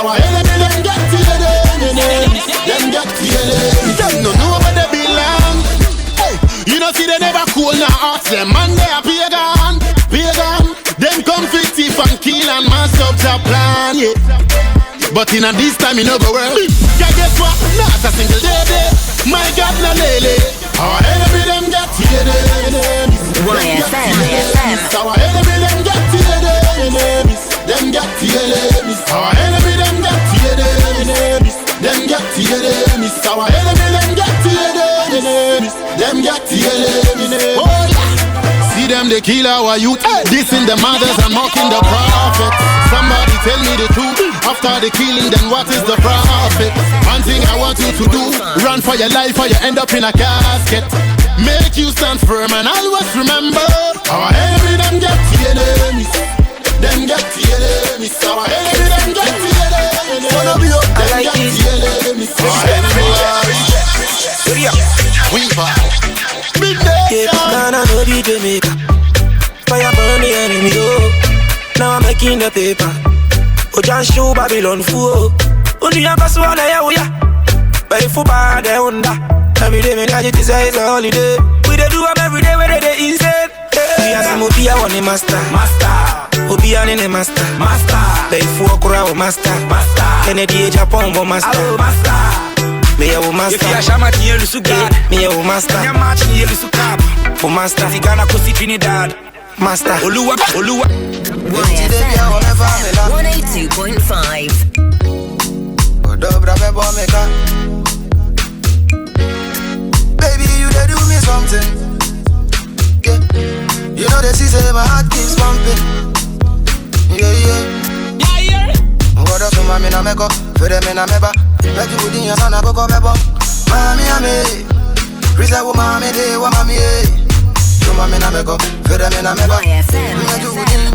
our enemy, them get to your enemies. Them get to your enemies. Them no know where they belong. Hey, you know see they never cool now ask them man they are pagan. Them come fit thief and kill and mass up the plan, yeah. But in a this time you know go well. Yeah, guess what? Not a single day. My God, no lele. Our enemy them get to your enemies. YFM. Our enemy them get to your enemies. Them get to your enemies. Our enemy them get to your enemies. Them get to your enemies. Our enemy them get to your enemies. Them get to your enemies. Oh yeah. See them they kill our youth, dissing the mothers and mocking the prophet. Somebody tell me the truth. After the killing, then what is the profit? One thing I want you to do, run for your life or you end up in a casket. Make you stand firm and always remember, our enemy them get to your enemies. Them get to your enemies. Our enemy them get to your enemies. Them get to your enemies. Our enemy we fight. Big day. Ghana no be Jamaica. Fire burn the enemy, oh. Now I'm making the paper. Ojan show Babylon fool. Only a pass one day, oh yeah. But if you buy the Honda, every day me catch it is a holiday. We dey do them every day where they insane. We are some Obia one master. Obia in the master. But if you walk around master. Kennedy Japan go master. Me a master. If you are Shamati, you lose God. Me a master. You match me, you lose Cap. For master, Tigana Kosi Trinidad. Master. Oluwa. YFM 182.5. Baby, you dey do me something. Yeah. You know they say my heart keeps pumping. Yeah. What up, mama, na meko, fere me na meba. Let you put in your son, I go go mebo. Mami, ame, Risa wo mami de wo mami eh. You mami na meko, fere me na meba. YFM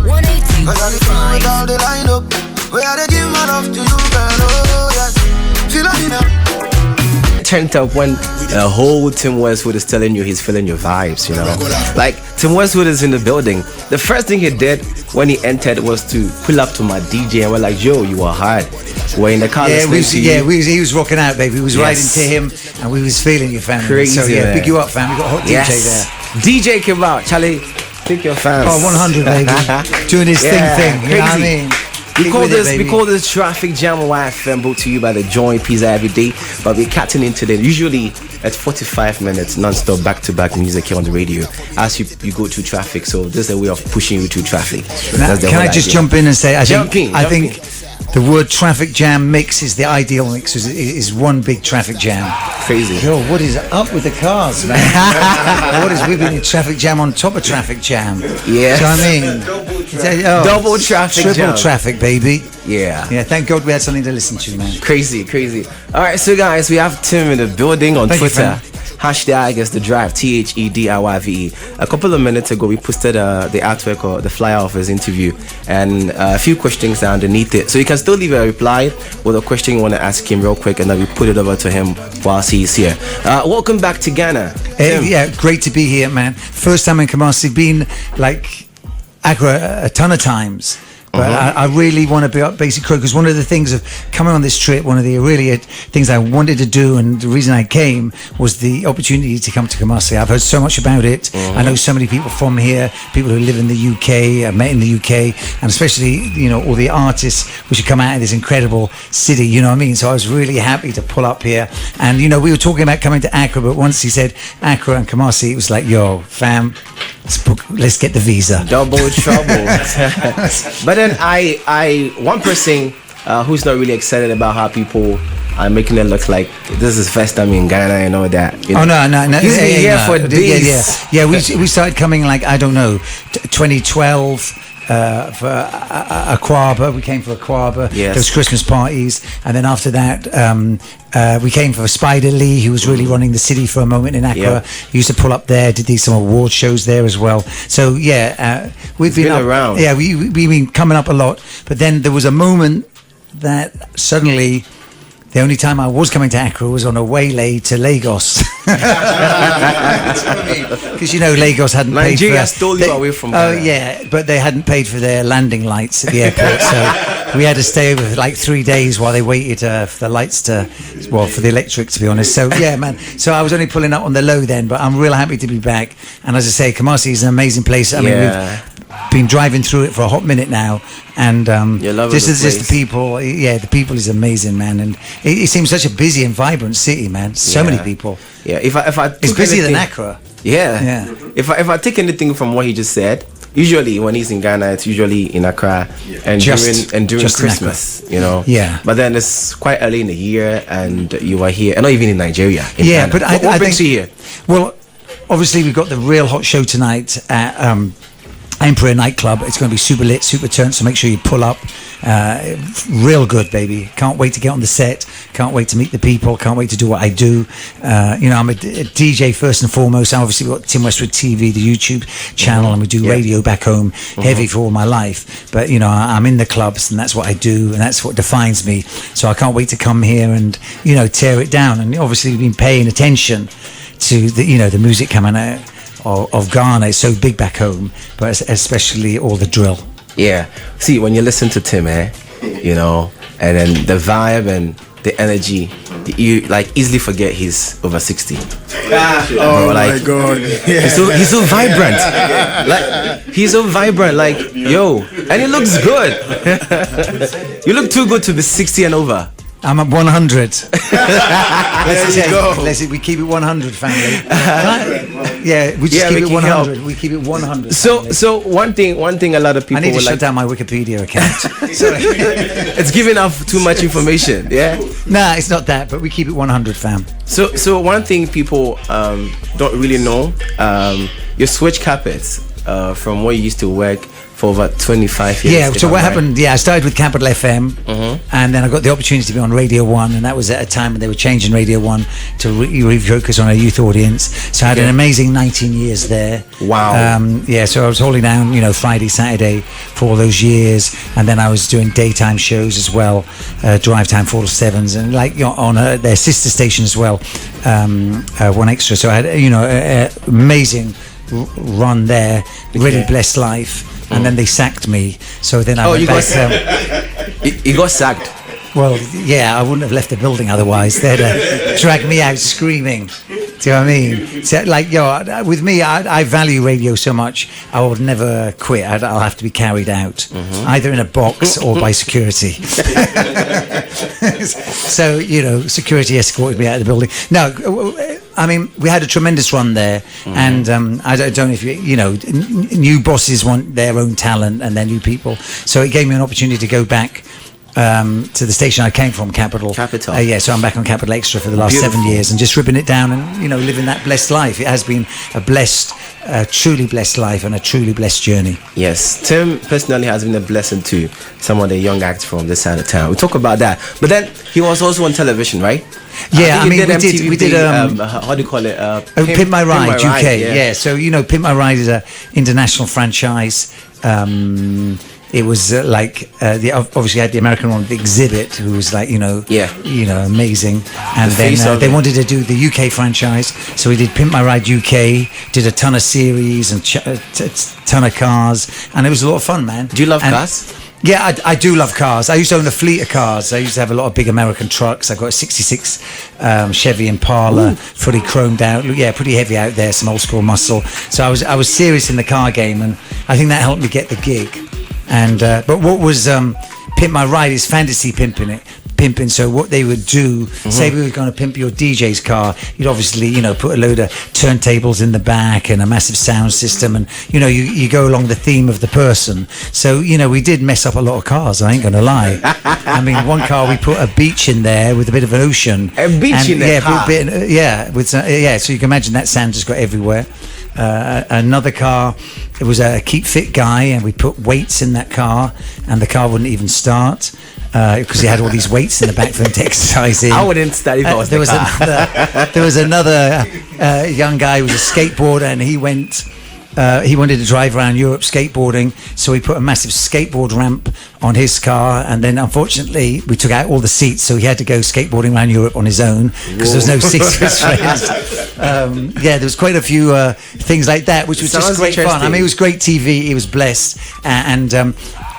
182.5. Cause I be feeling with all the line up. Where I dey give my love to you, girl, oh yes. Feel like me now. Turned up when a whole Tim Westwood is telling you he's feeling your vibes, you know. Like Tim Westwood is in the building. The first thing he did when he entered was to pull up to my DJ and we're like, yo, you are hard. We're in the car. He was rocking out, baby. We was riding to him and we was feeling your family. Crazy, so yeah, man. Pick you up, fam. We got a hot DJ there. DJ came out. Charlie, pick your fans. Oh, 100, baby. Doing his thing. You know what I mean? We call this Traffic Jam on YFM, brought to you by the Joint Pizza every day. But we're cutting into the usually at 45 minutes non-stop back-to-back music here on the radio as you go through traffic. So this is a way of pushing you through traffic. Now, can I just jump in and say I think the word traffic jam mix is the ideal mix. Is one big traffic jam. Crazy. Yo, what is up with the cars, man? We've been in traffic jam on top of traffic jam. Yeah. So I mean, double traffic triple jam. Traffic, baby. Yeah. Thank God we had something to listen to, man. Crazy. All right, so guys, we have Tim in the building on Twitter. Hashtag is the drive, THEDIYVE. A couple of minutes ago, we posted the artwork or the flyer of his interview and a few questions underneath it. So you can still leave a reply with a question you want to ask him real quick, and then we put it over to him whilst he's here. Welcome back to Ghana. Yeah, great to be here, man. First time in Kumasi, been like Accra a ton of times. But I really want to be up Basic Crew because one of the things of coming on this trip, one of the really things I wanted to do and the reason I came was the opportunity to come to Kumasi. I've heard so much about it. I know so many people from here, people who live in the UK, I met in the UK, and especially, you know, all the artists which have come out of this incredible city, you know what I mean? So I was really happy to pull up here. And, you know, we were talking about coming to Accra, but once he said Accra and Kumasi, it was like, yo, fam, let's get the visa. Double trouble. But then one person who's not really excited about how people are making it look like this is his first time in Ghana and all that. You know? No. He's been here for days. Yeah, we started coming like, I don't know, 2012. For Aquaba, we came for Aquaba. Yes. There was Christmas parties, and then after that, we came for Spider Lee, who was really running the city for a moment in Accra. Yep. He used to pull up there, did some award shows there as well. So yeah, we've been up, around. Yeah, we've been coming up a lot. But then there was a moment that suddenly. The only time I was coming to Accra was on a waylay to Lagos. Because, you know, Lagos hadn't Nigeria paid for... stole you away from Ghana. Oh, yeah, but they hadn't paid for their landing lights at the airport. So we had to stay over for like 3 days while they waited for the lights for the electric, to be honest. So yeah, man. So I was only pulling up on the low then, but I'm real happy to be back. And as I say, Kumasi is an amazing place. I mean, we've been driving through it for a hot minute now, and just the people. Yeah, the people is amazing, man, and it seems such a busy and vibrant city, man. So many people. Yeah, if I it's busier than Accra. Yeah. If I take anything from what he just said, usually when he's in Ghana, it's usually in Accra and during Christmas, you know. Yeah. But then it's quite early in the year, and you are here, and not even in Nigeria. In Ghana. But what brings think, you here? Well, obviously we've got the real hot show tonight at Emperor nightclub. It's going to be super lit, super turnt, so make sure you pull up. Real good, baby. Can't wait to get on the set. Can't wait to meet the people. Can't wait to do what I do. I'm a DJ first and foremost. Obviously we've got Tim Westwood TV, the YouTube channel, and we do radio back home, heavy for all my life. But I'm in the clubs, and that's what I do, and that's what defines me. So I can't wait to come here and tear it down. And obviously we've been paying attention to the music coming out of Ghana. It's so big back home, but especially all the drill. Yeah. See, when you listen to Tim, and then the vibe and the energy, you like easily forget he's over 60. Oh my God! Yeah. He's so vibrant. Like he's so vibrant. Like and he looks good. You look too good to be 60 and over. I'm at 100. There you go. We keep it 100, family. We just keep it 100. We keep it 100. So one thing a lot of people I need to shut down my Wikipedia account. It's giving out too much information. Yeah. Nah, it's not that, but we keep it 100, fam. So one thing people don't really know, you switch carpets from where you used to work for over 25 years. Yeah, so what happened, I started with Capital FM, and then I got the opportunity to be on Radio 1, and that was at a time when they were changing Radio 1 to refocus on a youth audience. So I had an amazing 19 years there. Wow. So I was holding down, Friday, Saturday for all those years, and then I was doing daytime shows as well, Drive Time 4-7s, and on their sister station as well, One Extra. So I had, an amazing run there, really blessed life. And then they sacked me. So then I went back. You got sacked? Well, yeah, I wouldn't have left the building otherwise. They'd drag me out screaming. Do you know what I mean? So, with me, I value radio so much, I would never quit. I'll have to be carried out, either in a box or by security. So, security escorted me out of the building. No, I mean, we had a tremendous run there, and I don't know if new bosses want their own talent and their new people. So it gave me an opportunity to go back to the station I came from, Capital. So I'm back on Capital Extra for the last 7 years, and just ripping it down and living that blessed life. It has been a truly blessed life and a truly blessed journey. Yes, Tim personally has been a blessing to some of the young acts from this side of town. We talk about that, but then he was also on television, right? Yeah, we did how do you call it? Pimp My Ride UK. Yeah, so Pimp My Ride is a international franchise. It was obviously had the American one, the Exhibit, who was amazing, and then they wanted to do the UK franchise, so we did Pimp My Ride UK, did a ton of series and ton of cars, and it was a lot of fun, man. Do you love cars? Yeah, I do love cars. I used to own a fleet of cars. I used to have a lot of big American trucks. I got a 66 Chevy Impala, fully chromed out. Yeah, pretty heavy out there, some old school muscle. So I was serious in the car game, and I think that helped me get the gig. And but what was Pimp My Ride is fantasy pimping. So what they would do, say we were going to pimp your DJ's car, you'd obviously put a load of turntables in the back and a massive sound system, and you go along the theme of the person. So we did mess up a lot of cars, I ain't gonna lie. I mean, one car we put a beach in there with a bit of an ocean. A beach in there? Yeah, so you can imagine that sand just got everywhere. Another car, it was a Keep Fit guy, and we put weights in that car, and the car wouldn't even start because he had all these weights in the back for him to exercise in. I wouldn't start if I was there was another young guy who was a skateboarder, and he wanted to drive around Europe skateboarding, so we put a massive skateboard ramp on his car, and then unfortunately we took out all the seats, so he had to go skateboarding around Europe on his own because there was no seats for his friends. There was quite a few things like that, which was just great fun. I mean, it was great TV. He was blessed, and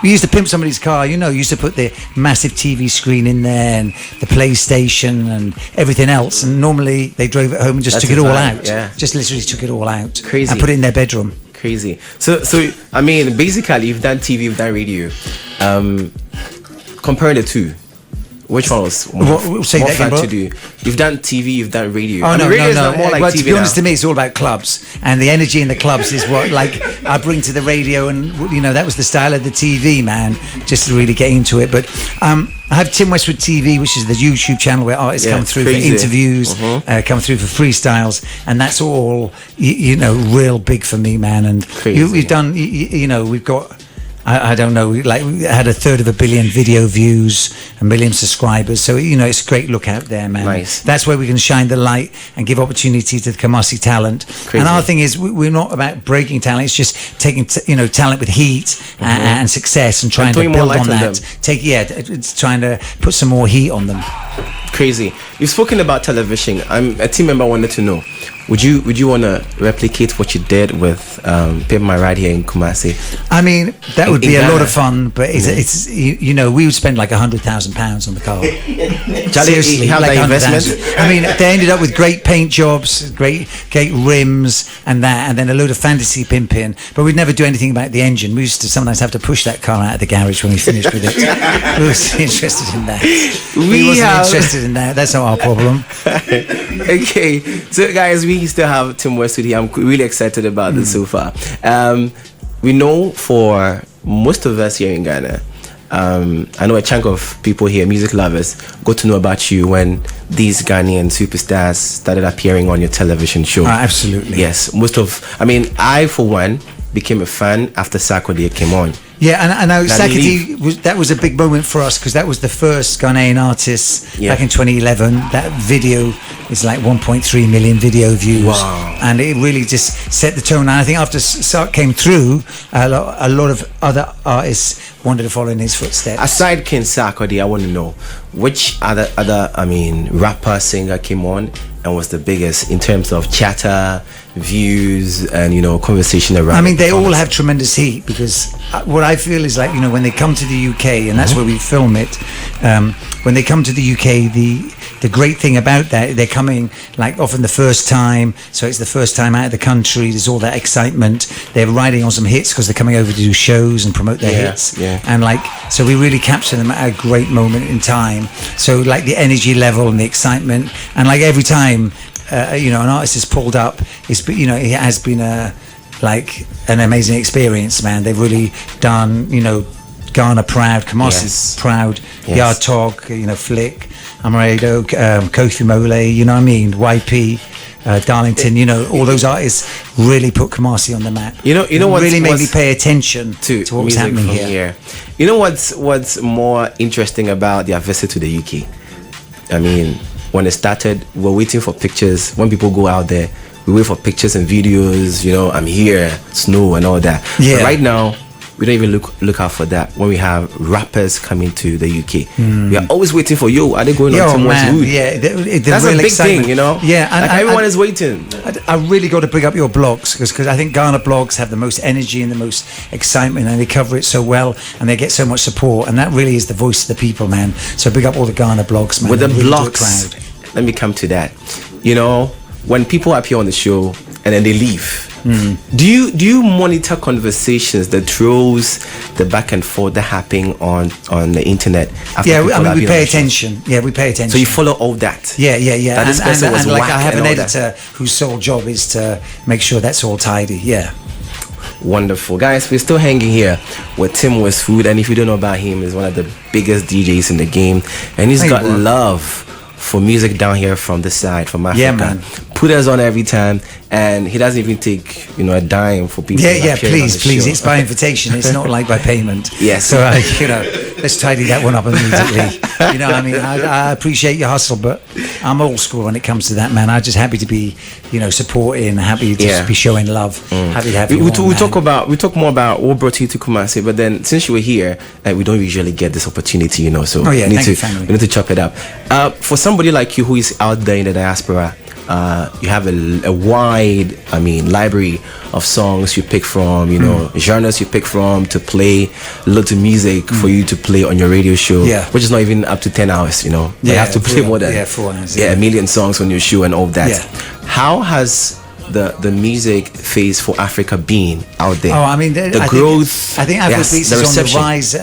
we used to pimp somebody's car. You know, used to put the massive TV screen in there and the PlayStation and everything else. And normally they drove it home and just That's took it a all vibe, out. yeah. Just literally took it all out. Crazy. And put it in their bedroom. Crazy. So I mean, basically, you've done TV, you've done radio. Compare the two. Which one was more Say that again, fun bro? to do? You've done TV, you've done radio. Oh, I mean, no, radio is no. not more like Well, TV to be honest, now. to me, it's all about clubs. And the energy in the clubs is what, like, I bring to the radio. And, you know, that was the style of the TV, man, just to really get into it. But I have Tim Westwood TV, which is the YouTube channel where artists Yeah, come through crazy. for interviews, come through for freestyles. And that's all, you know, real big for me, man. And Crazy. we've done, you know, we've got... I don't know, like we had 1/3 billion video views, 1 million subscribers. So, you know, it's a great look out there, man. Nice. That's where we can shine the light and give opportunity to the Kumasi talent. Crazy. And our thing is, we're not about breaking talent. It's just taking, you know, talent with heat and success and trying to putting more build light on on that. them. It's trying to put some more heat on them. Crazy. You've spoken about television. A team member wanted to know, would you want to replicate what you did with Pimp My Ride here in Kumasi? I mean, that would In be a lot Ghana. of fun, but it's you know, we would spend like £100,000 on the car. Seriously, you have like that 100,000. investment? I mean, they ended up with great paint jobs, great rims, and then a load of fantasy pimping. But we'd never do anything about the engine. We used to sometimes have to push that car out of the garage when we finished with it. We wasn't interested in that. We wasn't interested in that. That's not our problem. Okay, so guys, we still have Tim Westwood here. I'm really excited about this so far. We know for most of us here in Ghana, I know a chunk of people here, music lovers, got to know about you when these Ghanaian superstars started appearing on your television show. Absolutely. Yes, I for one became a fan after Sarkodie came on. Yeah, and now That Sakati was a big moment for us because that was the first Ghanaian artist Yeah. back in 2011. That video is like 1.3 million video views. Wow. And it really just set the tone. And I think after Sark came through, a lot of other artists wanted to follow in his footsteps. Aside King Sarkodie, I want to know which other rapper, singer came on and was the biggest in terms of chatter, views, and conversation around. I mean, the they all performance. have tremendous heat because what I feel is like, when they come to the UK, and that's where we film it, when they come to the UK, the great thing about that, they're coming like often the first time, so it's the first time out of the country, there's all that excitement, they're riding on some hits because they're coming over to do shows and promote their hits, and so we really capture them at a great moment in time. So like the energy level and the excitement, and like every time an artist is pulled up, it has been an amazing experience, man. They've really done, Ghana proud, Kumasi proud, Yard Talk, Flick, Amaredo, Kofi Mole, you know what I mean, YP, Darlington, all those artists really put Kumasi on the map. What's really made me pay attention to what's music happening from here. You know what's more interesting about their visit to the UK? I mean, when it started, we're waiting for pictures. When people go out there, we wait for pictures and videos. I'm here, snow and all that. Yeah. But right now, we don't even look out for that. When we have rappers coming to the UK, we are always waiting for are they going on to Westwood? Yeah, that's a real big excitement. thing, Yeah, and everyone is waiting. I really got to bring up your blogs because I think Ghana blogs have the most energy and the most excitement, and they cover it so well, and they get so much support, and that really is the voice of the people, man. So big up all the Ghana blogs, man. With the They really do it blogs, proud. let me come to that. When people appear on the show and then they leave, do you monitor conversations, the trolls, the back and forth that happen on the internet? After Yeah, people I mean, have we been pay on the show? attention. Yeah, we pay attention. So you follow all that. Yeah. That this person was and like whack I have and an all that. editor whose sole job is to make sure that's all tidy. Yeah. Wonderful, guys. We're still hanging here with Tim Westwood, and if you don't know about him, he's one of the biggest DJs in the game, and he's got love for music down here from this side, from Africa. Yeah, man. Put us on every time, and he doesn't even take a dime for people. Yeah, appearing on the please. show. It's by invitation. It's not like by payment. Yes. So let's tidy that one up immediately. I appreciate your hustle, but I'm old school when it comes to that, man. I'm just happy to be, supporting, happy to be showing love, happy to have you. We talk more about what brought you to Kumasi, but then since you were here, we don't usually get this opportunity, so Oh, yeah, we thank you, family. need to chop it up. For somebody like you who is out there in the diaspora, you have a wide, I mean, library of songs you pick from, you know, genres you pick from to play, loads of music for you to play on your radio show, which is not even up to 10 hours, you know. You have to play more than 4 hours, a million songs on your show and all that. Yeah. How has the music phase for Africa been out there? Oh, I mean, the growth. I think Afrobeats is on the rise.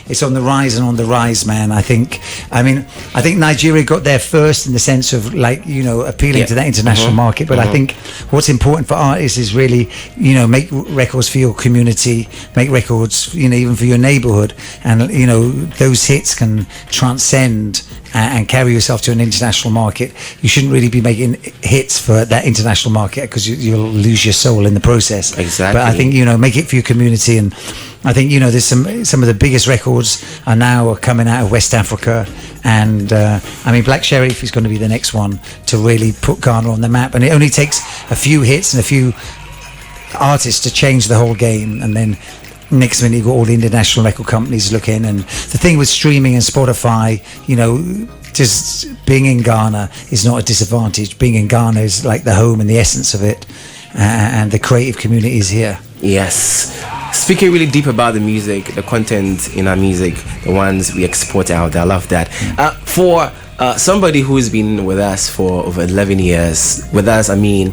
It's on the rise and on the rise, man. I think Nigeria got there first in the sense of, like, you know, appealing to that international market. But I think what's important for artists is really, you know, make records for your community, make records, you know, even for your neighborhood, and, you know, those hits can transcend and carry yourself to an international market. You shouldn't really be making hits for that international market because you'll lose your soul in the process. Exactly. But I think, you know, make it for your community, and I think, you know, there's some of the biggest records are now coming out of West Africa, and I mean, Black Sherif is going to be the next one to really put Ghana on the map, and it only takes a few hits and a few artists to change the whole game, and then next minute you've got all the international record companies looking. And the thing with streaming and Spotify, you know, just being in Ghana is not a disadvantage. Being in Ghana is like the home and the essence of it, and the creative community is here. Yes. Speaking really deep about the music, the content in our music, the ones we export out there, I love that. For somebody who's been with us for over 11 years, with us, I mean,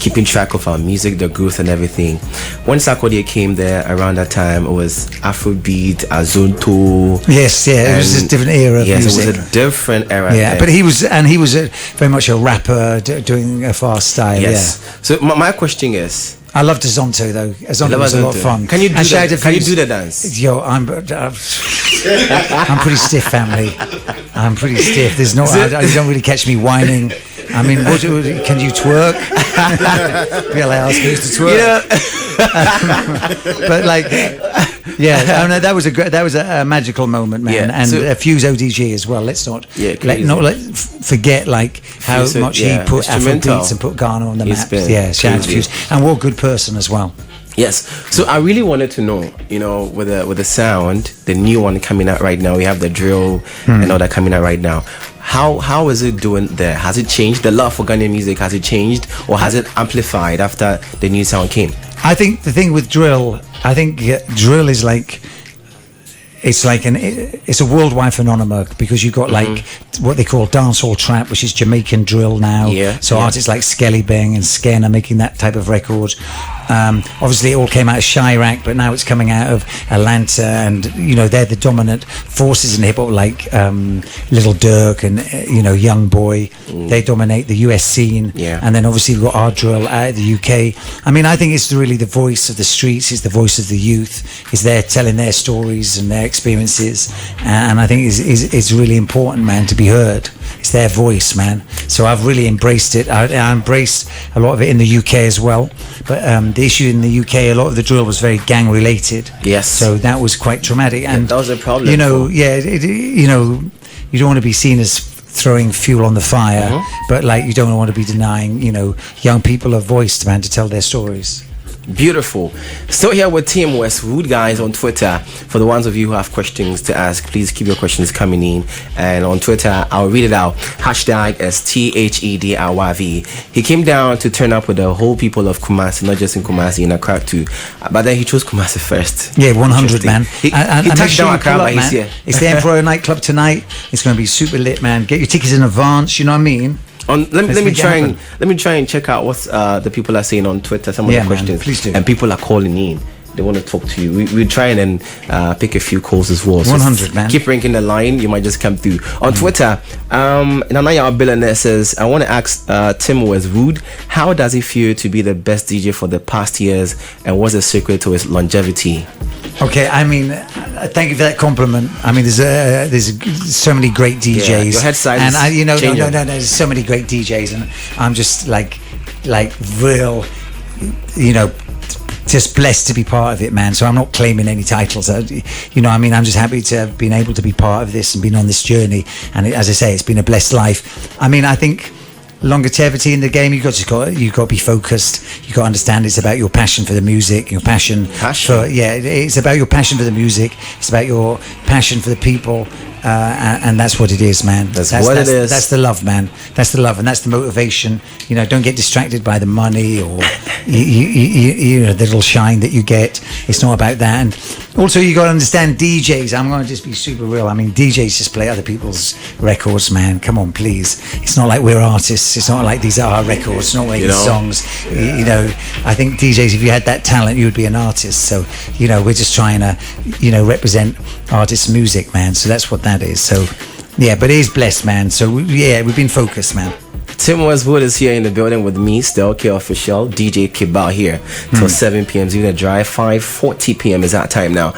keeping track of our music, the growth and everything. When Sarkodie came there around that time, it was Afrobeat, Azonto. Yes, yeah, it was a different era of music. Yes, it was a different era. Yeah, but he was very much a rapper doing a fast style. Yes. Yeah. So my question is, I loved Azonto though. Azonto was a lot of fun. Can you do that? Can you do the dance? Yo, I'm pretty stiff, family. I'm pretty stiff. There's no, you don't really catch me whining. I mean, can you twerk? Really ask you to twerk. Yeah. But like, yeah, no, that was a magical moment, man. Yeah. And So, Fuse ODG as well. Let's not forget like how Fuse, much he put instrumental. Afrobeats and put Ghana on the He's map. been Yeah, shout out to crazy. Fuse. And what a good person as well. Yes. So I really wanted to know, you know, with the sound, the new one coming out right now, we have the drill and all that coming out right now. How is it doing there? Has it changed? The love for Ghanaian music, has it changed, or has it amplified after the new sound came? I think the thing with drill, drill is like, it's a worldwide phenomenon, because you've got like what they call dancehall trap, which is Jamaican drill now. Yeah, So yeah. artists like Skelly Bang and Sken are making that type of record. Obviously, it all came out of Chirac, but now it's coming out of Atlanta, and you know they're the dominant forces in hip hop, like Little Durk and you know Young Boy. They dominate the US scene. Yeah. And then obviously we've got our drill out of the UK. I mean, I think it's really the voice of the streets, it's the voice of the youth. It's there telling their stories and their experiences, and I think it's really important, man, to be heard. It's their voice, man. So I've really embraced it. I embraced a lot of it in the UK as well. But the issue in the UK, a lot of the drill was very gang related. Yes. So that was quite traumatic. And that was a problem. You know, you know, you don't want to be seen as throwing fuel on the fire, but like you don't want to be denying, you know, young people a voice, man, to tell their stories. Beautiful. Still here with Tim Westwood, guys, on Twitter. For the ones of you who have questions to ask, please keep your questions coming in. And on Twitter, I'll read it out. Hashtag is THEDRYV. He came down to turn up with the whole people of Kumasi, not just in Kumasi, in Accra too. But then he chose Kumasi first. Yeah, 100, Interesting. man. He And touched down Accra, but he's man. here. It's the Emperor nightclub tonight. It's going to be super lit, man. Get your tickets in advance. You know what I mean? Let me try and check out what the people are saying on Twitter. Some of the Man, questions, please do. And people are calling in. They want to talk to you. We try and then pick a few calls as well. So 100, man. Keep ranking the line. You might just come through on Twitter. Nanaya Billionaire says, I want to ask Tim Westwood, how does it feel to be the best DJ for the past years, and what's the secret to his longevity? Okay, I mean, thank you for that compliment. I mean, there's so many great DJs. Yeah, your head size and is no, changing. there's so many great DJs, and I'm just like real, you know, just blessed to be part of it, man. So I'm not claiming any titles. You know, I mean, I'm just happy to have been able to be part of this and been on this journey. And as I say, it's been a blessed life. I mean, I think longevity in the game, you got to be focused. You got to understand it's about your passion for the music, your passion. Passion. It's about your passion for the music. It's about your passion for the people, and that's what it is, man. That's what it is. That's the love, man. That's the love, and that's the motivation. You know, don't get distracted by the money or you know, the little shine that you get. It's not about that. And also, you got to understand DJs. I'm going to just be super real. I mean, DJs just play other people's records, man. Come on, please. It's not like we're artists. It's not like these are our records. It's not like these songs. Yeah. You know, I think DJs, if you had that talent, you would be an artist. So, you know, we're just trying to, you know, represent artists' music, man. So that's what that is. So, yeah, but it is blessed, man. So, we've been focused, man. Tim Westwood is here in the building with me, Still K Official, DJ Kibal here till 7 p.m. Doing a drive. 5:40 p.m. is that time now.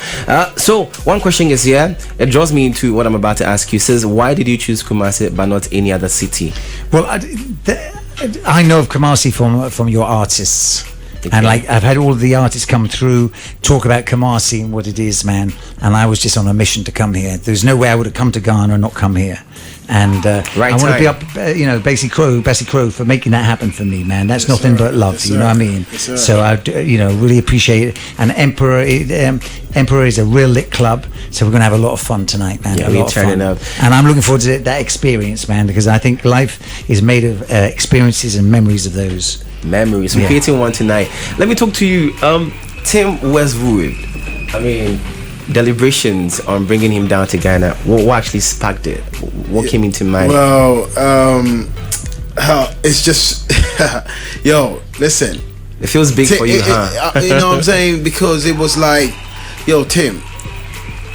So one question is here. It draws me into what I'm about to ask you. It says, why did you choose Kumasi but not any other city? Well, I know of Kumasi from your artists. Okay. And like I've had all of the artists come through, talk about Kumasi and what it is, man. And I was just on a mission to come here. There's no way I would have come to Ghana and not come here. And I want to be up, you know, Bessie Crow for making that happen for me, man. That's nothing but love, you know what I mean? So I, you know, really appreciate it. And Emperor is a real lit club, so we're gonna have a lot of fun tonight, man. Yeah, we're turning up. And I'm looking forward to that experience, man, because I think life is made of experiences and memories of those. Memories. We're creating one tonight. Let me talk to you, Tim Westwood. I mean, deliberations on bringing him down to Ghana. What actually sparked it? What came into mind? Well, it's just, yo, listen. It feels big for you, huh? You know what I'm saying? Because it was like, yo, Tim,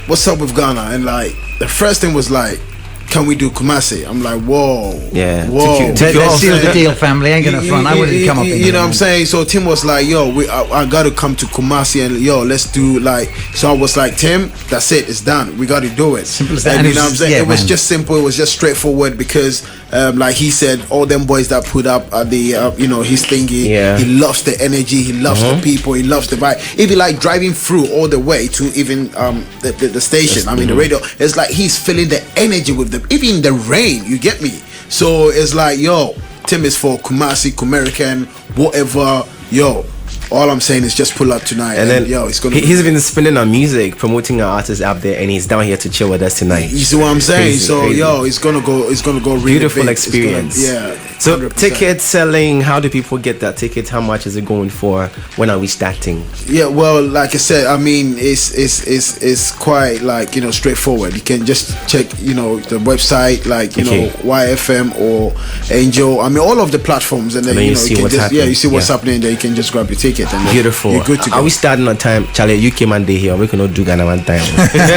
what's up with Ghana? And like, the first thing was like, can we do Kumasi? I'm like, whoa. Yeah. Whoa. Let's seal the deal, family. Ain't gonna front. I wouldn't come up in you know what I'm saying? So Tim was like, yo, I gotta come to Kumasi and yo, let's do like. So I was like, Tim, that's it, it's done. We gotta do it. Simple as that. And And you know what I'm saying? yeah, It was man. just simple. It was just straightforward because, like he said, all them boys that put up the, you know, his thingy. Yeah. He loves the energy. He loves the people. He loves the vibe. Even like driving through all the way to even the station. I mean the radio. It's like he's feeling the energy with them. Even the rain. You get me? So it's like, yo, Tim is for Kumasi, Kumerican, whatever. Yo, all I'm saying is just pull up tonight. And then yo, it's gonna. He's been spinning our music, promoting our artists out there, and he's down here to chill with us tonight. You see what I'm saying? Crazy, so crazy. yo, it's gonna go really Beautiful big. experience. It's gonna, yeah. So 100%. ticket selling, how do people get that ticket? How much is it going for? When are we starting? Yeah, well, like I said, I mean, it's quite like, you know, straightforward. You can just check, you know, the website, like, you know, YFM or Angel. I mean, all of the platforms, and then And then you you know, see can what's just, happening. yeah, you see what's Yeah. happening. Then you can just grab your ticket, and then Beautiful. you're good to go. Are we starting on time? Charlie, you came on day here. We cannot do Ghana one time.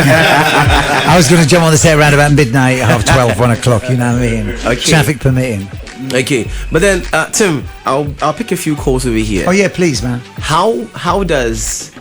I was going to jump on the set around about midnight, 12:30, 1 o'clock. You know what I mean? Okay. Traffic permitting. Okay, but then Tim, I'll pick a few calls over here. Oh yeah, please, man. How does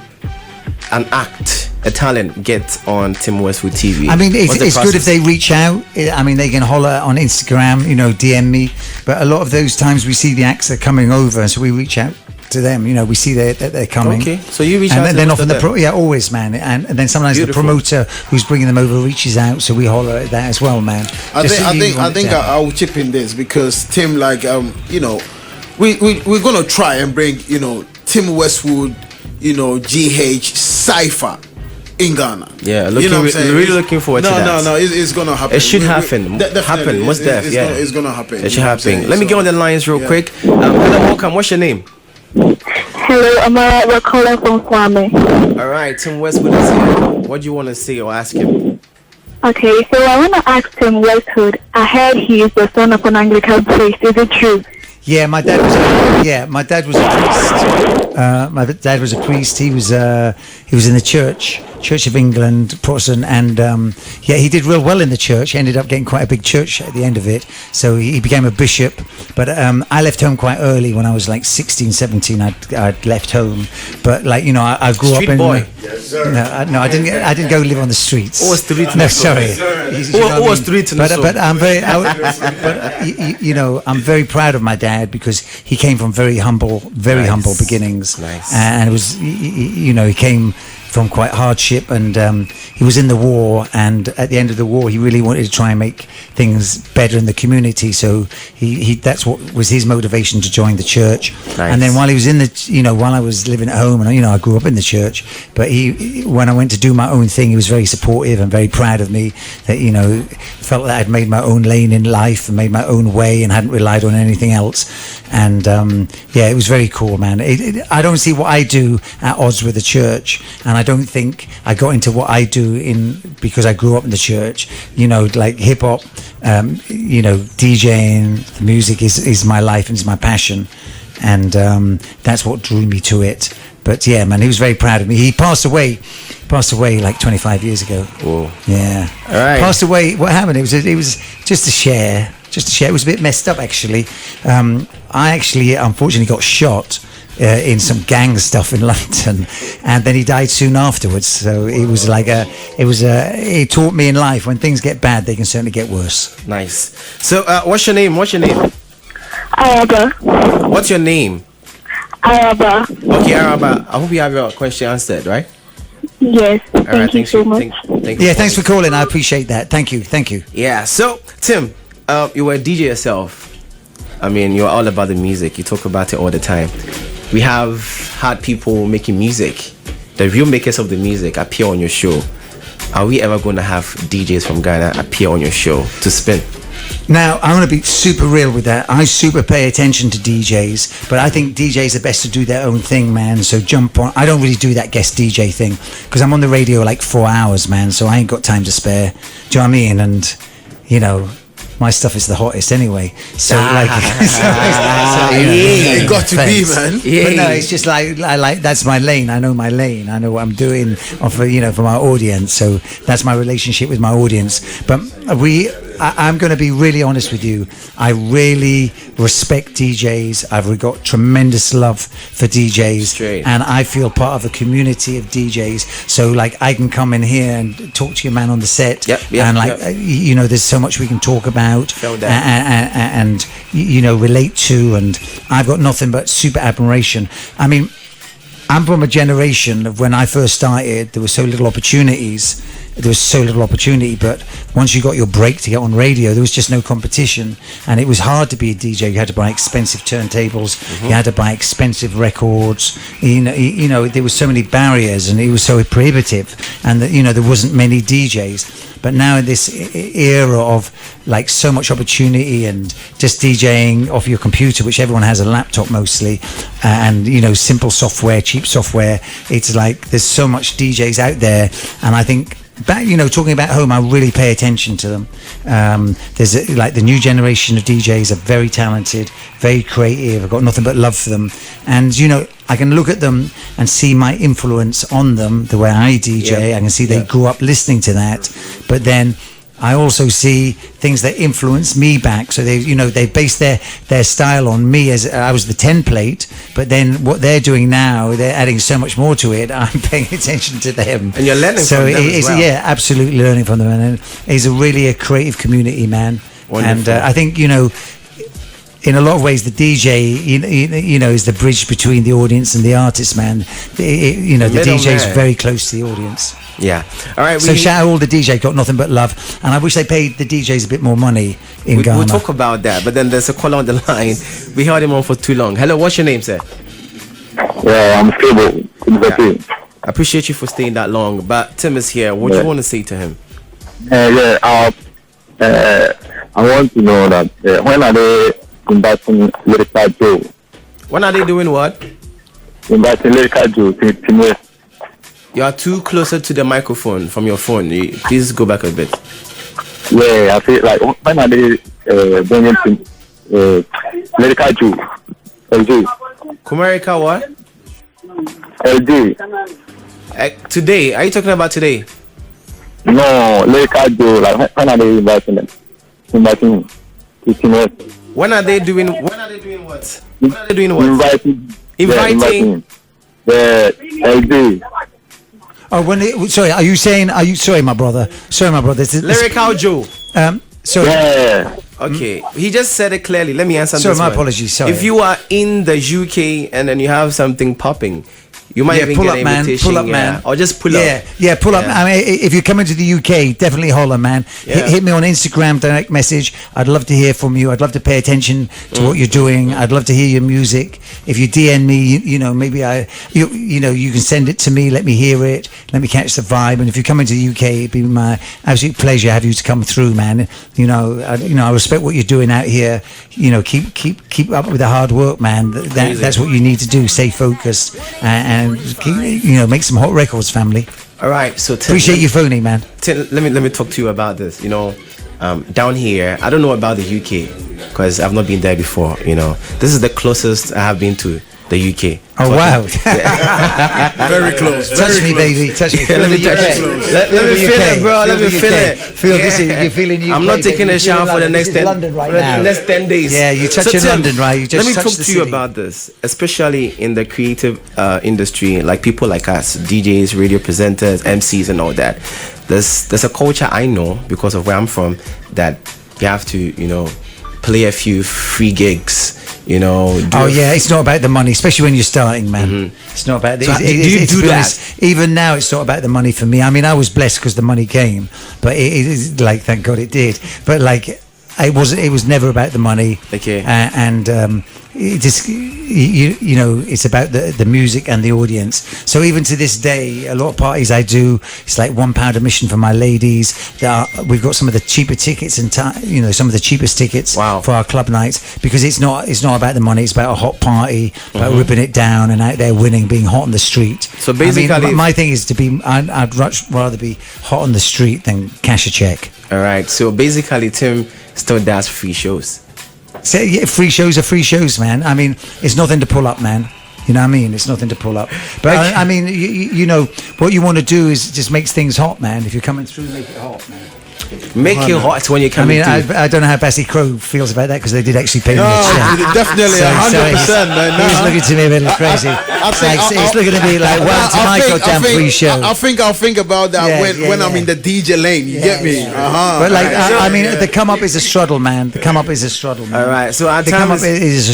an act, a talent, get on Tim Westwood TV? I mean, What's the it's good process? if they reach out. I mean, they can holler on Instagram, you know, DM me. But a lot of those times we see the acts that are coming over, so we reach out to them. You know, we see that they're coming. Okay, so you reach and out then, to then them often after that? yeah, always, man. And then sometimes Beautiful. the promoter who's bringing them over reaches out, so we holler at that as well, man. I Just so you think want it to happen. I'll chip in this because Tim, like, you know, we're gonna try and bring, you know, Tim Westwood, you know, GH Cypher in Ghana. Yeah, You know what I'm saying? really looking forward to that. No, it's gonna happen. It should Definitely. happen. Most def, It's yeah. it's gonna happen. It You should know what I'm happen. saying? Let me So- get on the lines real yeah. quick. Hello, welcome. What's your name? Hello, Amara. We're calling from Kwame. All right, Tim Westwood is here. What do you want to say or ask him? Okay, so I want to ask Tim Westwood. I heard he is the son of an Anglican priest. Is it true? Yeah, my dad was a priest. My dad was a priest. He was in the Church of England, Protestant, and yeah, he did real well in the church. He ended up getting quite a big church at the end of it. So he became a bishop. But I left home quite early when I was like 16, 17. I'd left home, but like, you know, I grew Street up in. boy. No, I didn't go live on the streets. Oh, street No, no, sorry. Oh, street no, But I'm very, you know, I'm very proud of my dad because he came from very humble Nice. beginnings. Nice. And it was, you know, he came from quite hardship, and he was in the war, and at the end of the war he really wanted to try and make things better in the community, so he that's what was his motivation to join the church. Nice. And then while he was in the while I was living at home, and I grew up in the church, but when I went to do my own thing, he was very supportive and very proud of me, that felt that I'd made my own lane in life and made my own way and hadn't relied on anything else. And it was very cool, man. I don't see what I do at odds with the church, and I don't think I got into what I do because I grew up in the church. Like hip hop, DJing, the music is my life and is my passion, and that's what drew me to it. But yeah, man, he was very proud of me. He passed away like 25 years ago. Whoa. Yeah. All right. Passed away. What happened? It was just a share. It was a bit messed up, actually. I actually, unfortunately, got shot in some gang stuff in London, and then he died soon afterwards. So it was it taught me in life, when things get bad, they can certainly get worse. Nice. So, what's your name? Araba. What's your name? Araba. Okay, Araba. I hope you have your question answered, right? Yes. All right. Thank you so much. Thank you. Yeah, thanks for calling. I appreciate that. Thank you. Yeah. So, Tim, you were a DJ yourself. I mean, you're all about the music. You talk about it all the time. We have had people making music, the real makers of the music, appear on your show. Are we ever going to have DJs from Ghana appear on your show to spin? Now, I want to be super real with that. I super pay attention to DJs, but I think DJs are best to do their own thing, man. So jump on. I don't really do that guest DJ thing because I'm on the radio like 4 hours, man. So I ain't got time to spare. Do you know what I mean? And, my stuff is the hottest anyway. So It got to be, man. Yeah. But no, it's just like that's my lane. I know my lane. I know what I'm doing for my audience. So that's my relationship with my audience. But I'm going to be really honest with you. I really respect DJs. I've got tremendous love for DJs. Straight. And I feel part of a community of DJs. So I can come in here and talk to your man on the set. Yep, and there's so much we can talk about and relate to. And I've got nothing but super admiration. I mean, I'm from a generation of when I first started, there was so little opportunities. But once you got your break to get on radio, there was just no competition, and it was hard to be a DJ. You had to buy expensive turntables, you had to buy expensive records. There was so many barriers, and it was so prohibitive, and there wasn't many DJs. But now in this era of so much opportunity and just DJing off your computer, which everyone has a laptop mostly, and simple software, cheap software, it's like there's so much DJs out there, and I think talking about home, I really pay attention to them. There's the new generation of DJs are very talented, very creative. I've got nothing but love for them, and I can look at them and see my influence on them, the way I DJ. Yeah. I can see they grew up listening to that, but then I also see things that influence me back. So they base their style on me as I was the template, but then what they're doing now, they're adding so much more to it. I'm paying attention to them. And you're learning from them as well. Yeah, absolutely learning from them. And it's really a creative community, man. Wonderful. And I think, in a lot of ways, the DJ, is the bridge between the audience and the artist, man. The DJ is very close to the audience. Yeah. All right. So shout out all the DJs, got nothing but love, and I wish they paid the DJs a bit more money in Ghana. We'll talk about that, but then there's a caller on the line. We held him on for too long. Hello, what's your name, sir? Yeah, I'm stable. Yeah. I appreciate you for staying that long, but Tim is here. What do you want to say to him? I want to know that when are they inviting Lyrical Joe? When are they doing what? Inviting Lyrical Joe to You are too closer to the microphone from your phone. Please go back a bit. Yeah, I feel like when are they bringing to Lyrical Joe? LG. Kumarika what? LG. Today. Are you talking about today? No, Lyrical Joe. Like when are they inviting them? Inviting to Timothy. When are they doing what? When are they doing what? Inviting. The LG. Oh, sorry, my brother. Lyrical Joe. Sorry. Yeah. Okay. He just said it clearly. Let me answer Sorry, this my one. apologies. Sorry. If you are in the UK and then you have something popping, You might even pull get up, an man. invitation. Pull up, man. Or just pull up. Yeah, pull up. Yeah. I mean, if you're coming to the UK, definitely holler, man. Yeah. Hit me on Instagram, direct message. I'd love to hear from you. I'd love to pay attention to what you're doing. I'd love to hear your music. If you DM me, you know, maybe you can send it to me. Let me hear it. Let me catch the vibe. And if you're coming to the UK, it'd be my absolute pleasure to have you to come through, man. You know, I respect what you're doing out here. You know, keep up with the hard work, man. That's what you need to do. Stay focused and keep, make some hot records, family. All right, so appreciate you phoning, man. Let me talk to you about this. You know, down here, I don't know about the UK because I've not been there before. You know, this is the closest I have been to the UK. Oh wow! Very close. Touch me, baby. Touch me. Let me touch it. Let me feel it, bro. Let me feel it. Feel this. You're feeling UK. I'm not taking a shower for the next 10 London right now. next 10 days. Yeah, you touch in London, right? You just let me touch talk the to you city. about this, especially in the creative industry, like people like us, DJs, radio presenters, MCs, and all that. There's a culture I know because of where I'm from that you have to, play a few free gigs. It's not about the money, especially when you're starting, man. Mm-hmm. It's not about the. So do you do that? Even now, it's not about the money for me. I mean, I was blessed because the money came, but it is like, thank God it did. But like, it was never about the money. Okay. It just it's about the music and the audience. So even to this day, a lot of parties I do, it's like £1 admission for my ladies. We've got some of the cheaper tickets and some of the cheapest tickets for our club nights, because it's not about the money. It's about a hot party, about ripping it down and out there winning, being hot on the street. So basically, my thing is I'd much rather be hot on the street than cash a check. All right. So basically, Tim still does free shows. So, yeah, free shows are free shows, man. I mean, it's nothing to pull up, man. You know what I mean? It's nothing to pull up. But I mean, you know, what you want to do is just makes things hot, man. If you're coming through, make it hot, man. Make it hot when you come. I mean, I don't know how Bassy Crow feels about that, because they did actually pay me a check. Definitely 100%, man. He's looking to me a bit crazy. He's looking at me like, well, to my goddamn free show. I'll think about that when I'm in the DJ lane. You get me? But like, I mean, the come up is a struggle, man. The come up is a struggle, man. All right, so our the time come up is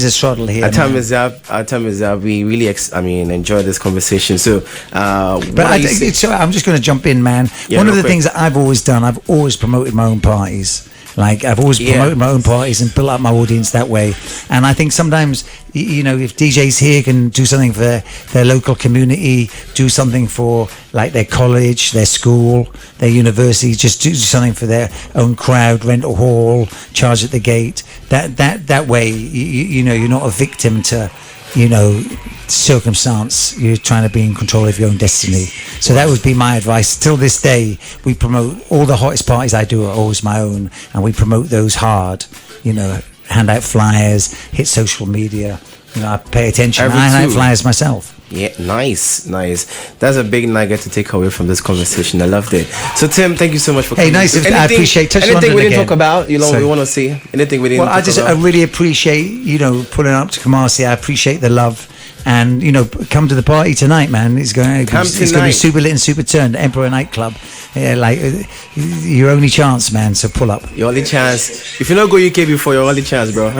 a struggle here. Our time is up. We really, enjoy this conversation. So, but I'm just going to jump in, man. One of the things that I've always done, I've always promoted my own parties. Like, I've always promoted my own parties and built up my audience that way. And I think sometimes, you know, if DJs here can do something for their local community, do something for like their college, their school, their university, just do something for their own crowd, rent a hall, charge at the gate. That way, you know, you're not a victim to, you know, circumstance. You're trying to be in control of your own destiny. So that would be my advice. Till this day, we promote all the hottest parties I do are always my own, and we promote those hard. You know, hand out flyers, hit social media. You know, I pay attention. I hand out flyers myself. Yeah, nice. That's a big nugget to take away from this conversation. I loved it. So, Tim, thank you so much for coming. Hey, nice. I appreciate touching anything we didn't again. talk about. You know, we want to see anything we didn't. Well, I really appreciate, you know, pulling up to Kumasi. I appreciate the love. And, you know, come to the party tonight, man. It's going to be super lit and super turned. Emperor nightclub. Yeah, like, your only chance, man. So pull up. Your only chance. If you don't go UK before, your only chance, bro.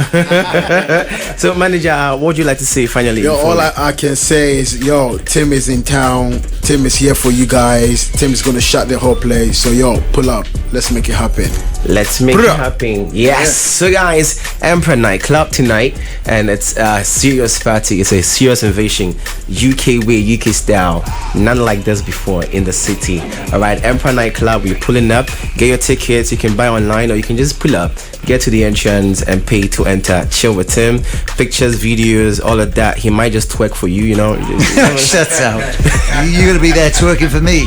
So, manager, what would you like to say finally? Yo, all I can say is, Tim is in town. Tim is here for you guys. Tim is going to shut the whole place. So, pull up. Let's make it happen. Let's make it happen. Yes. So, guys, Emperor nightclub tonight. And it's a serious party. It's a serious invasion, UK way, UK style, none like this before in the city. All right, Emperor nightclub, we're pulling up. Get your tickets. You can buy online, or you can just pull up, get to the entrance and pay to enter. Chill with him, pictures, videos, all of that. He might just twerk for you, you know. Shut up. You're gonna be there twerking for me.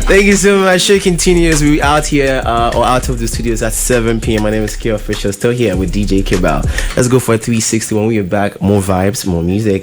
Thank you so much. Show continues. We out here or out of the studios at 7 p.m. My name is K Official, still here with DJ Kibal. Let's go for a 360. When we are back, more vibes, more music.